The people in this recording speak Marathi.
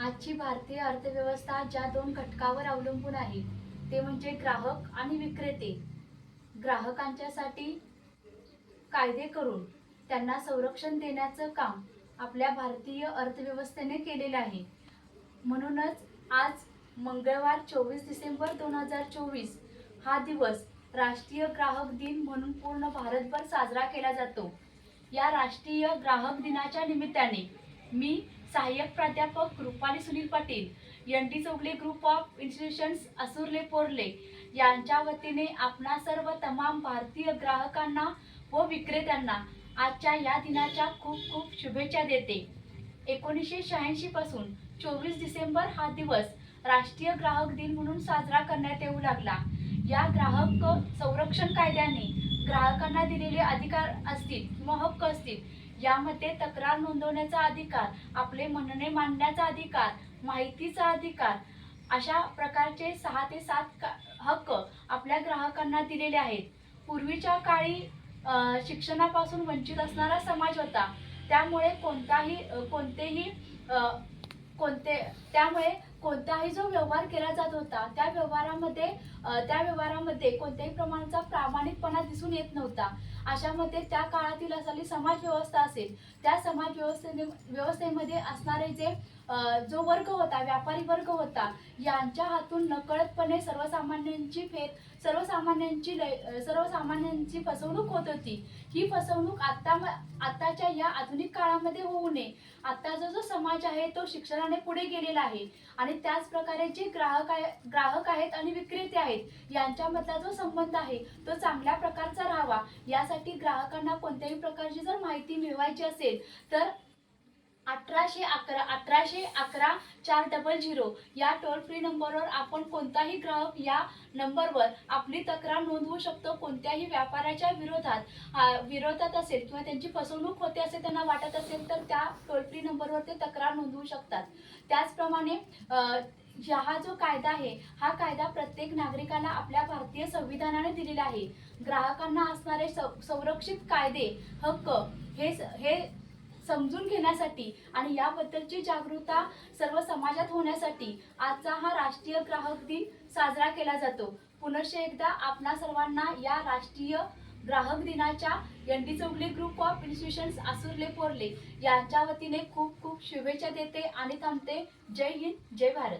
आजची भारतीय अर्थव्यवस्था ज्या दोन घटकावर अवलंबून आहे ते म्हणजे ग्राहक आणि विक्रेते. ग्राहकांच्यासाठी कायदे करून त्यांना संरक्षण देण्याचं काम आपल्या भारतीय अर्थव्यवस्थेने केलेलं आहे. म्हणूनच आज मंगळवार 24 डिसेंबर 2024 हा दिवस राष्ट्रीय ग्राहक दिन म्हणून पूर्ण भारतभर साजरा केला जातो. या राष्ट्रीय ग्राहक दिनाच्या निमित्ताने मी सहाय्यक प्राध्यापक Rupali Sunil Patil, N D. Chougule group of institutions Asurle Porle यांच्या वतीने आपणा सर्व तमाम भारतीय ग्राहकांना व विक्रेत्यांना आजच्या या दिनाच्या खूप खूप शुभेच्छा देते. 1986 पासून 24 डिसेंबर हा दिवस राष्ट्रीय ग्राहक दिन म्हणून साजरा करण्यात येऊ लागला. या ग्राहक संरक्षण कायद्याने ग्राहकांना दिलेले अधिकार असतील किंवा हक्क असतील, यामध्ये तक्रार नोंदवण्याचा अधिकार, आपले म्हणणे मांडण्याचा अधिकार, माहितीचा अधिकार, अशा प्रकारचे 6 ते 7 हक्क आपल्या ग्राहकांना दिलेले आहेत. पूर्वीच्या काळी शिक्षणापासून वंचित असणारा समाज होता. त्यामुळे कोणताही जो व्यवहार केला जात होता त्या व्यवहारामध्ये कोणत्याही प्रमाणाचा प्रामाणिकपणा दिसून येत नव्हता. अशामध्ये त्या काळातील असलेली समाज व्यवस्था असेल, त्या समाज व्यवस्थेमध्ये असणारे जो वर्ग होता, व्यापारी वर्ग होता, यांच्या हातून नकळतपणे सर्वसामान्यांची फसवणूक होत होती. ही फसवणूक आताच्या या आधुनिक काळामध्ये होऊ नये. आताचा जो समाज आहे तो शिक्षणाने पुढे गेलेला आहे आणि त्याच प्रकारे जे ग्राहक आहेत आणि विक्रेते आहेत यांच्यामधला जो संबंध आहे तो चांगल्या प्रकारचा राहावा, यासाठी ग्राहकांना कोणत्याही प्रकारची जर माहिती मिळवायची असेल तर 1811 400 या टोल फ्री नंबरवर आपण कोणताही ग्राहक या नंबरवर आपली तक्रार नोंदवू शकतो. कोणत्याही व्यापाऱ्याच्या विरोधात असेल किंवा त्यांची फसवणूक होते असे त्यांना वाटत असेल तर त्या टोल फ्री नंबरवर ते तक्रार नोंदवू शकतात. त्याचप्रमाणे हा जो कायदा आहे, हा कायदा प्रत्येक नागरिकाला आपल्या भारतीय संविधानाने दिलेला आहे. ग्राहकांना असणारे संरक्षित कायदे, हक्क हे समजून घेण्यासाठी आणि याबद्दलची जागरूकता सर्व समाजात होण्यासाठी आजचा हा राष्ट्रीय ग्राहक दिन साजरा केला जातो. पुनश्च एकदा आपणा सर्वांना या राष्ट्रीय ग्राहक दिनाच्या N D. Chougule group of institutions Asurle Porle यांच्या वतीने खूप खूप शुभेच्छा देते आणि थांबते. जय हिंद, जय भारत.